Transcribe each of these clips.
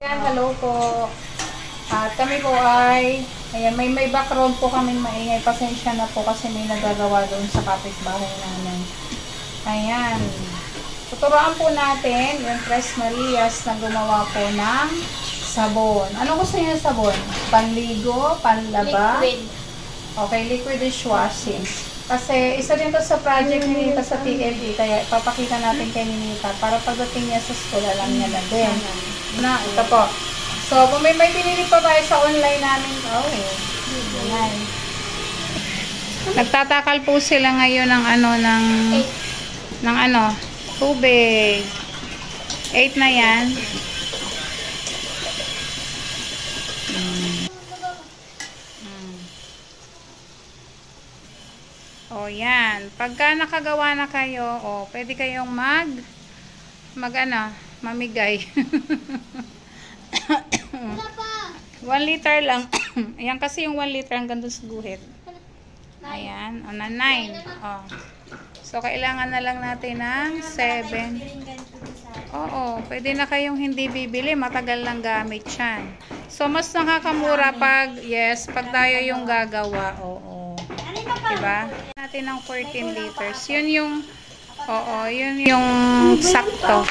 Ayan, hello po. At kami po ay, ayan, may background po kaming maingay. Pasensya na po kasi may nagagawa doon sa kapitbahay namin. Ayan. Tuturuan po natin yung Tres Marias na gumawa po ng sabon. Ano gusto niyo sabon? Panligo, panlaba? Liquid. Okay, liquid dishwashing. Kasi isa din to sa project ni Nita sa TLE, kaya ipapakita natin kay Nita para pagdating niya sa school, alam niya na din. Na, ito po. So, kung may pinili pa tayo sa online namin, ayan. Nagtatakal po sila ngayon ng tubig. 8 na yan. O, yan. Pagka nakagawa na kayo, pwede kayong mamigay. 1 liter lang. Ayan kasi yung 1 liter hanggang doon sa guhit. Ayan. O, na 9. O. So, kailangan na lang natin ng 7. Oo. Pwede na kayong hindi bibili. Matagal lang gamit yan. So, mas nakakamura pag tayo yung gagawa. Oo. Diba? Natin ng 14 liters. Yun yung sakto.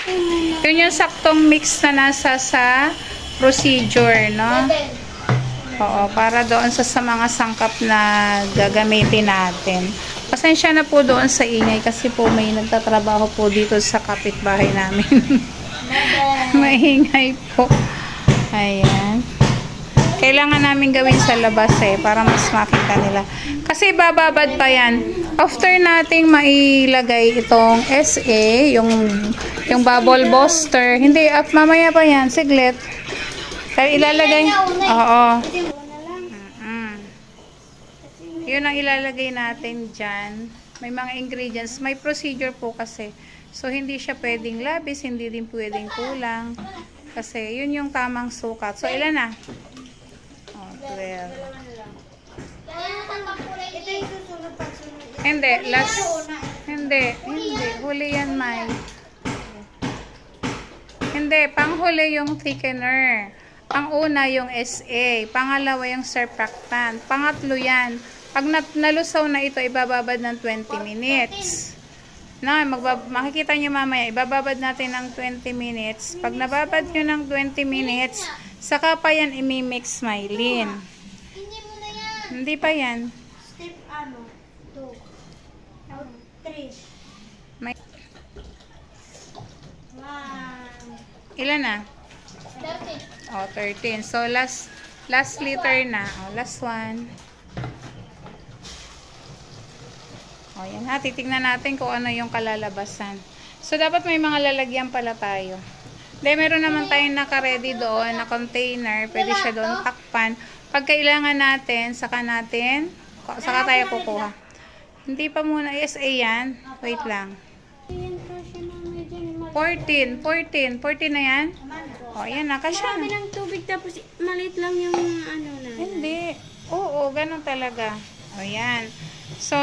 Yun yung saktong mix na nasa sa procedure, no? Oo, para doon sa mga sangkap na gagamitin natin. Pasensya na po doon sa ingay kasi po may nagtatrabaho po dito sa kapitbahay namin. Maingay po. Ayan. Kailangan namin gawin sa labas para mas makita nila. Kasi bababad pa yan. After nating mailagay itong SA, yung bubble buster, hindi, mamaya pa yan, siglit. Pero ilalagay, yun ang ilalagay natin dyan. May mga ingredients, may procedure po kasi. So, hindi siya pwedeng labis, hindi din pwedeng kulang. Kasi, yun yung tamang sukat. So, ilan na? 12. Hindi, huli yan, May. Hindi, panghuli yung thickener. Pang-una yung SA. Pangalawa yung surfactant. Pangatlo yan. Pag nalusaw na ito, ibababad ng 20 minutes. Makikita nyo mamaya, ibababad natin ng 20 minutes. Pag nababad nyo ng 20 minutes, saka pa yan imimix, Mylene. Hindi mo na yan. Hindi pa yan. Step 2. 3. May... 1. Ilan na? 13. 13. So, last liter na. Last one. Yan ha. Titignan natin kung ano yung kalalabasan. So, dapat may mga lalagyan pala tayo. Meron naman tayong naka-ready doon na container. Pwede siya doon takpan. Pag kailangan natin, saka tayo kukuha. Hindi pa muna SA yan. Wait lang. 14 na yan? Yan na. Kasya. Marami ng tubig tapos maliit lang yung na. Hindi. Oo, ganun talaga. Yan. So,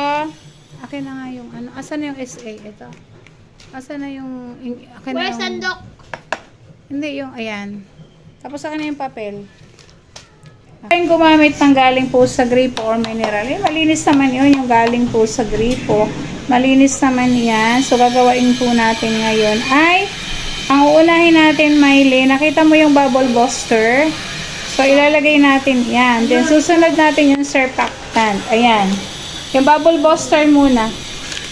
akin na nga yung Asan na yung SA? Ito. Asan na yung... Where's sandok? Hindi, ayan. Tapos akin na yung papel. Yung gumamit ng galing po sa gripo or mineral. Malinis naman yun, yung galing po sa gripo. Malinis naman yan. So, gagawain po natin ngayon ay, ang uunahin natin, Miley, nakita mo yung bubble buster. So, ilalagay natin yan. Then, susunod natin yung surfactant. Ayan. Yung bubble buster muna.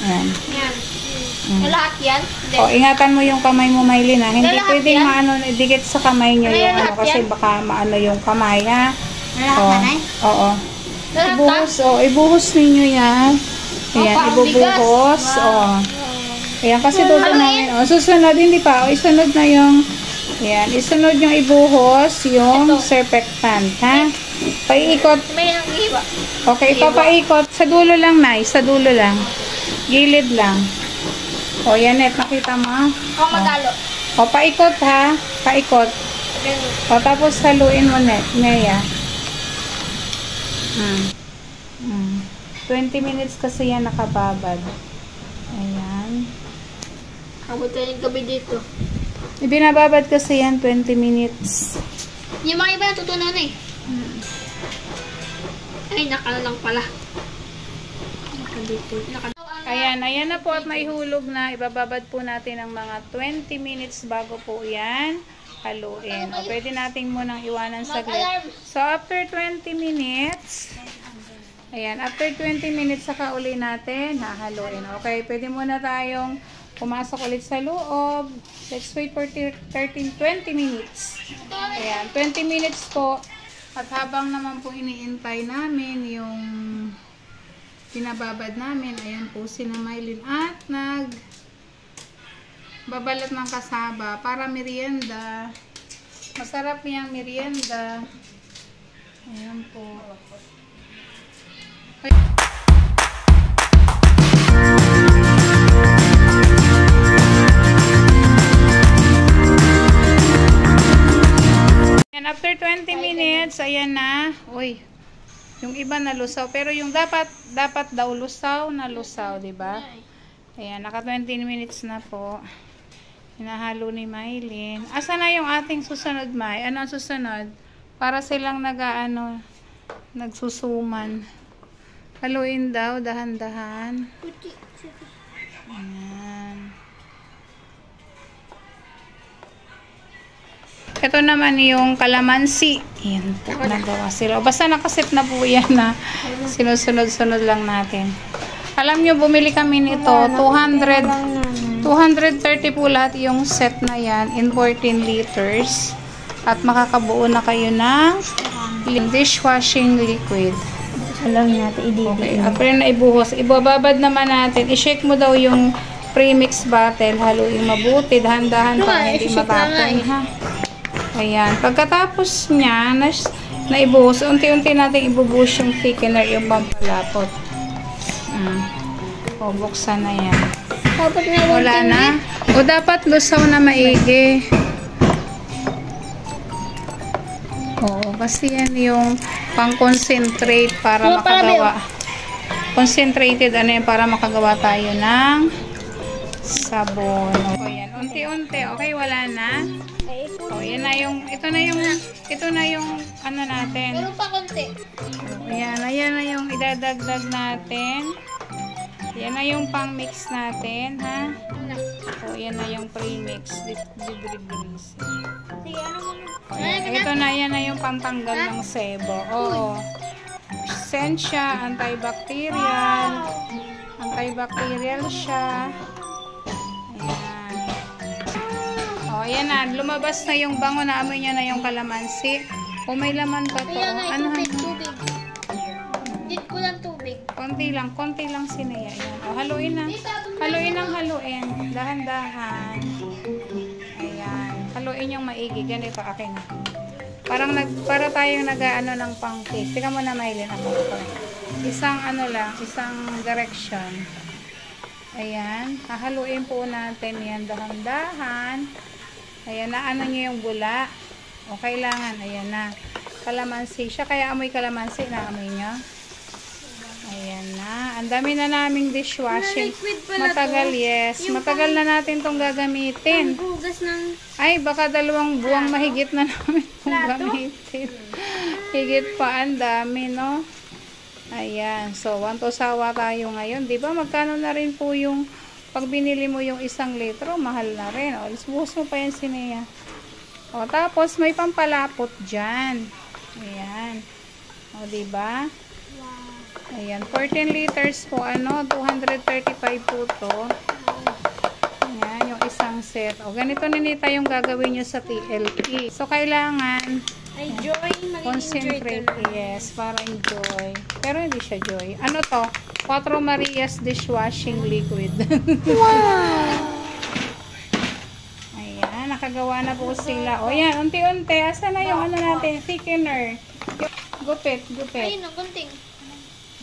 Ayan. Yan. Lahat yan? Ingatan mo yung kamay mo, Maylin, ha? Hindi pwedeng idikit sa kamay nyo yung kasi baka maano yung kamay, ha? Oo. Ibuhos ninyo yan. Ayan, ibubuhos. Ayan, kasi tutunayin. Susunod, hindi pa. Isunod na yung, ayan, isunod yung ibuhos yung surfactant, ha? Paiikot. May nang-iba. Okay, ipapaikot. Sa dulo lang, Nay. Sa dulo lang. Gilid lang. Yan, nakita mo. Magalo. Paikot, ha? Paikot. Tapos haluin mo, Neya. 20 minutes kasi yan nakababad. Ayan. Abot na yung gabi dito. Ibinababad kasi yan 20 minutes. Yung mga iba natutunan na eh. Ay, nakala lang pala. Nakadito. Ayan, ayan na po at maihulog na. Ibababad po natin ng mga 20 minutes bago po yan haluin. O, pwede natin munang iwanan saglit. So, after 20 minutes, ayan, after 20 minutes saka uli natin hahaluin. Okay, pwede muna tayong pumasok ulit sa loob. Let's wait for 20 minutes. Ayan, 20 minutes po. At habang naman po iniintay namin yung pinababad namin, ayan po si Maylin at babalat ng kasaba para merienda. Masarap yung merienda. Ayan po. And after 20 minutes, ayan na. Uy, yung iba na lusaw. Pero yung dapat daw lusaw na lusaw, diba? Ayan, naka 20 minutes na po. Hinahalo ni Maylin. Asa na yung ating susunod, May? Ano ang susunod? Para silang nagsusuman. Haluin daw, dahan-dahan. Ayan. Ito naman yung kalamansi. Ayan po, nagawa sila. Basta nakaset na po yan na sinusunod-sunod lang natin. Alam nyo, bumili kami nito. 230 po lahat yung set na yan in 14 liters. At makakabuo na kayo ng dishwashing liquid. Alam natin, Okay, after na ibuhos, ibababad naman natin. I-shake mo daw yung premix bottle. Haluin mabuti, dahan-dahan para hindi matapon, ha? Ayan. Pagkatapos niya, na ibuhos, unti-unti natin ibubuhos yung thickener, yung pampalapot. O, buksan na yan. Wala na. O, dapat lusaw na maigi. Oo, kasi yan yung pang-concentrate para makagawa. Concentrated, para makagawa tayo ng sabon. O, yan. Unti-unti. Okay, wala na. O, yan na yung, ito na yung, ano natin. Meron pa konti. Ayan, ayan na yung idadagdag natin. Yan na yung pang-mix natin, ha? O, yan na yung pre-mix. Didrigris. Sige, ano mo? Ito na, yan na yung pantanggal ng sebo. Oo. Esensya, antibacterial. Antibacterial siya. Ayan. O, yan na. Lumabas na yung bango na amoy niya na yung kalamansi. O, may laman pa to. Ano? Tubig. Dit ko lang tubig. Konti lang sinaya. Ayan. O, haluin na. Haluin ng haluin. Dahan-dahan. Ayan. Haluin yung maigi. Ganito, akin na. Para tayong nag-ano ng pang-cake. Tika mo na, Maylin. Ako. Isang isang direction. Ayan. Hahaluin po natin yan. Dahan-dahan. Ayan. Naano nyo yung bula. O, kailangan. Ayan na. Kalamansi siya. Kaya amoy kalamansi. Naamoy nyo. Ayan na. Ang dami na naming dishwashing. Matagal, yes. Matagal na natin itong gagamitin. Ay, baka 2 buwang mahigit na namin itong gamitin. Higit pa, ang dami, no? Ayan. So, 1 to sawa tayo ngayon. Diba, magkano na rin po yung pag binili mo yung 1 litro, mahal na rin. O, buhos mo pa yan, Sinea. O, tapos, may pampalapot dyan. Ayan. O, diba? Ayan, 14 liters po, 235 po to. Ayan, yung isang set. O, ganito ninita yung gagawin nyo sa TLP. So, kailangan concentrate, yes, para enjoy. Pero hindi siya joy. Ano to? 4 Marias dishwashing liquid. Wow! Ayan, nakagawa na po sila. O, yan, unti-unti. Asa na yung natin? Thickener. Gupit. Ayun, gunting.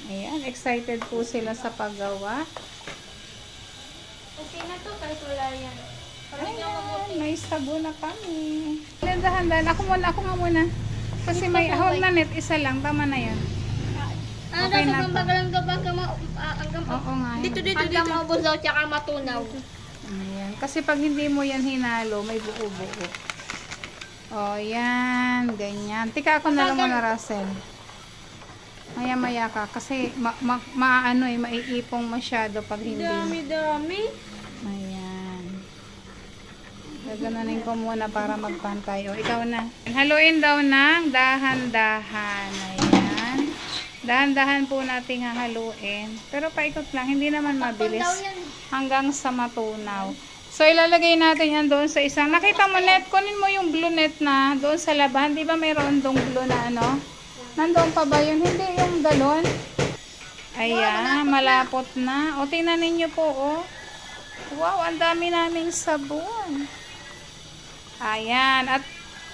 Ayan, excited po sila sa paggawa. Okay na to, kahit wala yan. Ayan, may sabon na kami. Dahan-dahan. Ako nga muna. Kasi may ahon na net, isa lang. Tama na yan. Okay na to. Oo nga. Dito. Hanggang maubos daw, tsaka matunaw. Ayan. Kasi pag hindi mo yan hinalo, may buo-buo. O, yan. Ganyan. Tika ako na lang muna, Russell. Maya-maya ka. Kasi, maiipong masyado pag hindi. Dami. Ayan. Gaganunin ko muna para magpantay. O, ikaw na. Haluin daw ng dahan-dahan. Ayan. Dahan-dahan po nating hahaluin. Pero paikot lang. Hindi naman mabilis. Hanggang sa matunaw. So, ilalagay natin yan doon sa isang. Nakita mo, net. Kunin mo yung blue net na doon sa laban. Di ba mayroon dong blue na ano? Nandoon pa ba yun? Hindi yung galon. Ayan. Malapot na. O, tingnan ninyo po, oh. Wow, ang dami naming sabon. Ayan. At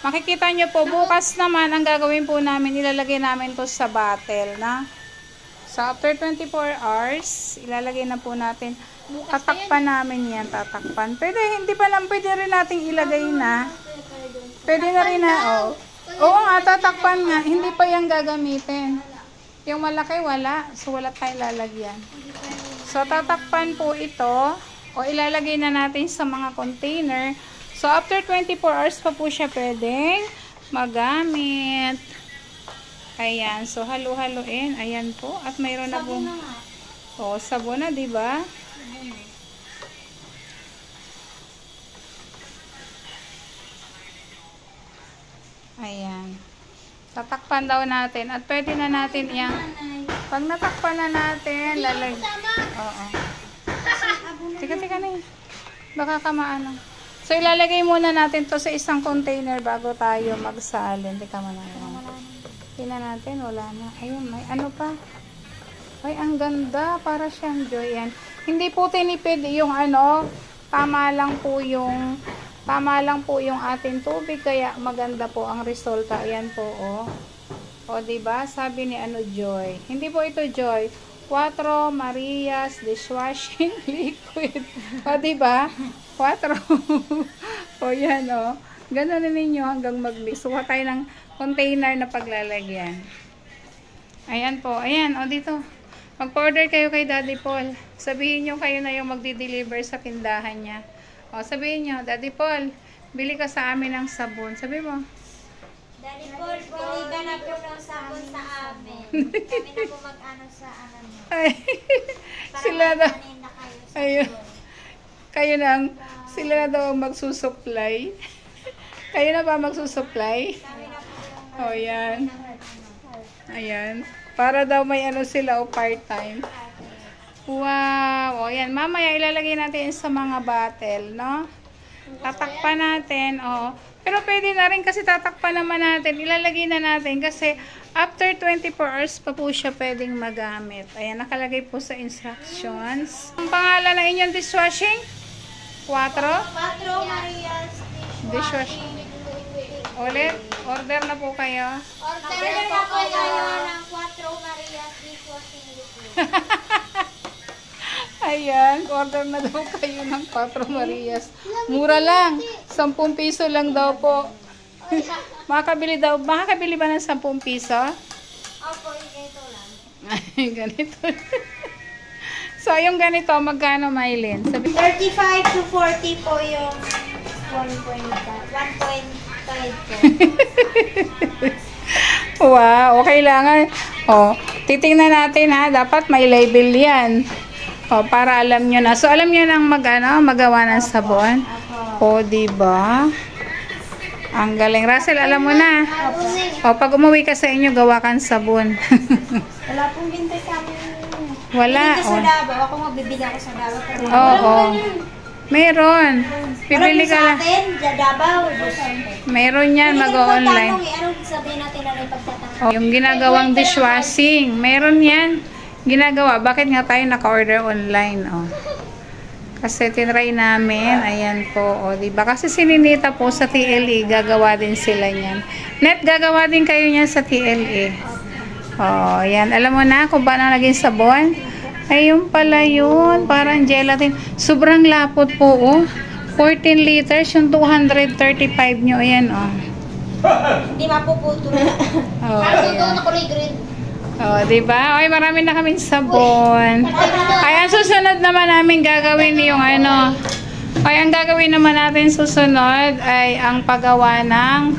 makikita nyo po, bukas naman, ang gagawin po namin, ilalagay namin to sa bottle, na. So, after 24 hours, ilalagay na po natin. Tatakpan namin yan, tatakpan. Pwede, hindi pa lang, pwede rin nating ilagay na. Pwede na rin na, oh. Oo nga, tatakpan nga. Hindi pa yan gagamitin. Yung malaki, wala. So, wala tayong lalagyan. So, tatakpan po ito. O, ilalagay na natin sa mga container. So, after 24 hours pa po siya pwedeng magamit. Ayan. So, halu-haluin. Ayan po. At mayroon na po. O, sabon na, diba? Ayan. Tatakpan daw natin. At pwede na natin yan. Pag natakpan na natin, Oo. Tika na eh. Baka kamaano. So, ilalagay muna natin to sa isang container bago tayo magsalin. Tika mo na. Tingnan natin. Wala na. Ayun, may ano pa. Ay, ang ganda. Para siyang joy yan. Hindi po tinipid yung ano. Tama lang po yung ating tubig. Kaya maganda po ang resulta. Ayan po, oh. O, diba? Sabi ni ano, Joy. Hindi po ito Joy. 4 Marias dishwashing liquid. O, diba? 4. O, yan, o. Ganun na ninyo hanggang mag-mix. Suha tayo ng container na paglalagyan. Ayan po. Ayan, o, dito. Mag-order kayo kay Daddy Paul. Sabihin nyo kayo na yung magdi-deliver sa tindahan niya. O, sabihin nyo, Daddy Paul, bili ka sa amin ng sabon. Sabi mo. Daddy Paul, bili ka na po ng sabon sa amin. Kami na po mag-ano sa ano nyo. Ay, sila na. Na kayo sa Ayun. Kayo nang, sila na daw magsusupply. Kayo na ba magsusupply? Kami na po yung O, yan. Ayan. Para daw may ano sila o part-time. Wow. O, yan. Mamaya ilalagay natin sa mga bottle, no? Tatakpan natin, o. Pero pwede na rin kasi tatakpan naman natin. Ilalagay na natin kasi after 24 hours pa po siya pwedeng magamit. Ayan, nakalagay po sa instructions. Ang pangalan ng inyong dishwashing? 4? 4 Marias Dishwashing. Ulit, order na po kayo. Order na po kayo ng 4 Marias dishwashing liquid. Ayan, order na daw kayo ng 4 Marias. Mura lang. 10 piso lang daw po. Makakabili ba ng 10 piso? Opo, ito lang. Ay, ganito. So, yung ganito, magkano, Mylene? 35 to 40 po yung 1.5 po. Wow, okay lang. O, titingnan natin ha. Dapat may label yan. O, para alam nyo na. So, alam nyo nang magawa ng sabon. O, diba? Ang galing. Russell, alam mo na. O, pag umuwi ka sa inyo, gawa kang sabon. Wala pong bintay sa amin. Wala. Dito sa Davao. Ako magbibili ako sa Davao. Oo. Meron. Pipili ka lang. Sa atin, sa Davao. Meron yan, mag-online. Anong sabihin natin na ipagtatanong? Oh, yung ginagawang dishwashing, meron yan. Ginagawa. Bakit nga tayo naka-order online? Oh. Kasi tinry namin. Ayan po. Oh, diba? Kasi sininita po sa TLE. Gagawa din sila niyan. Net, gagawa din kayo niyan sa TLE. Oh, ayan. Alam mo na kung paano naging sabon? Ayun pala yun. Parang gelatin. Sobrang lapot po. Oh. 14 liters. Yung 235 nyo. Ayan. Oh. Hindi mapuputo. Oh, Doon ako green. oh, diba? Ay, marami na kaming sabon. Ay, ang susunod naman namin gagawin yung ano, Okay, ang gagawin naman natin susunod ay ang paggawa ng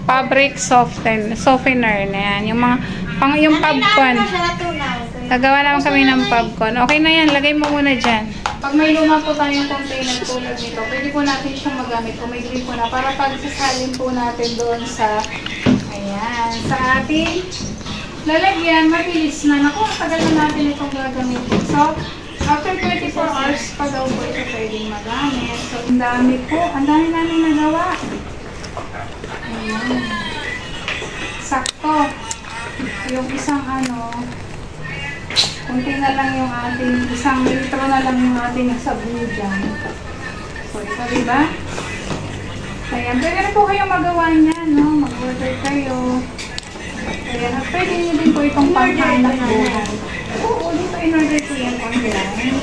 fabric softener na yan. Yung mga, yung popcorn. Gagawa naman kami ng popcorn. Okay na yan, lagay mo muna dyan. Pag may luma po tayong container tulad nito, pwede po natin siyang magamit kung may grip po na para pag sasalin po natin doon sa, ayan, sa ating lalagyan, mabilis na. Naku, ang tagal na natin itong gagamitin. So, after 24 hours pa daw po ito pwedeng magamit. So, ang dami po. Ang dami namin nagawa. Ayan. Sakto. Yung isang kunti na lang yung ating, isang litro na lang yung ating sabon dyan. So, ito diba? Ayan. Pwede rin po kayong magawa niya, no? Mag-order kayo. Ayan. At pwede nyo din po itong panghanak buhay. Oo, dito in-order ko yan online.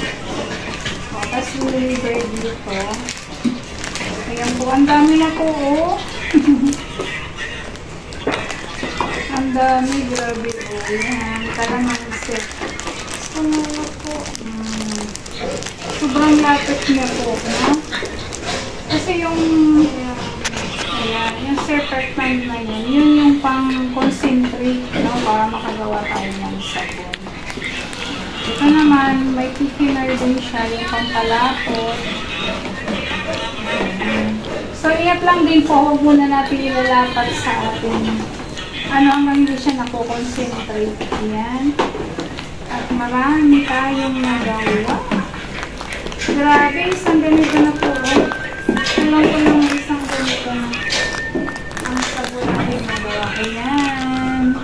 O, tapos deliver dito. Ayan po, ang dami na po, oh. Ang dami, grabe po. Ayan, talamang set. Ano na po? Sobrang lapit niya po, no? Kasi yung, ayan, yung surfactant na yan, yun yung pang-concentrate, no? Para makagawa tayo ng sabon. Ito naman, may thickener din siya, yung pampalapot. So, ingat lang din po, huwag muna natin ilalapat sa ating hanggang hindi siya nakoconcentrate. Ayan. At marami tayong nagawa. Grabe, isang ganito na po. Alam ko lang isang ganito na ang sabon natin nagawa. Ayan.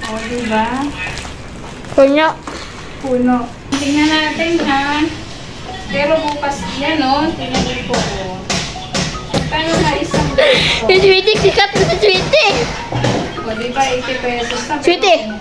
O, diba? Puno. Puno. Tingnan natin ha. Pero bukas yan o. Tingnan po o. Paano na isang ganito? Yung sweetie, sikat na sweetie. O diba 80 pesos. Sweetie.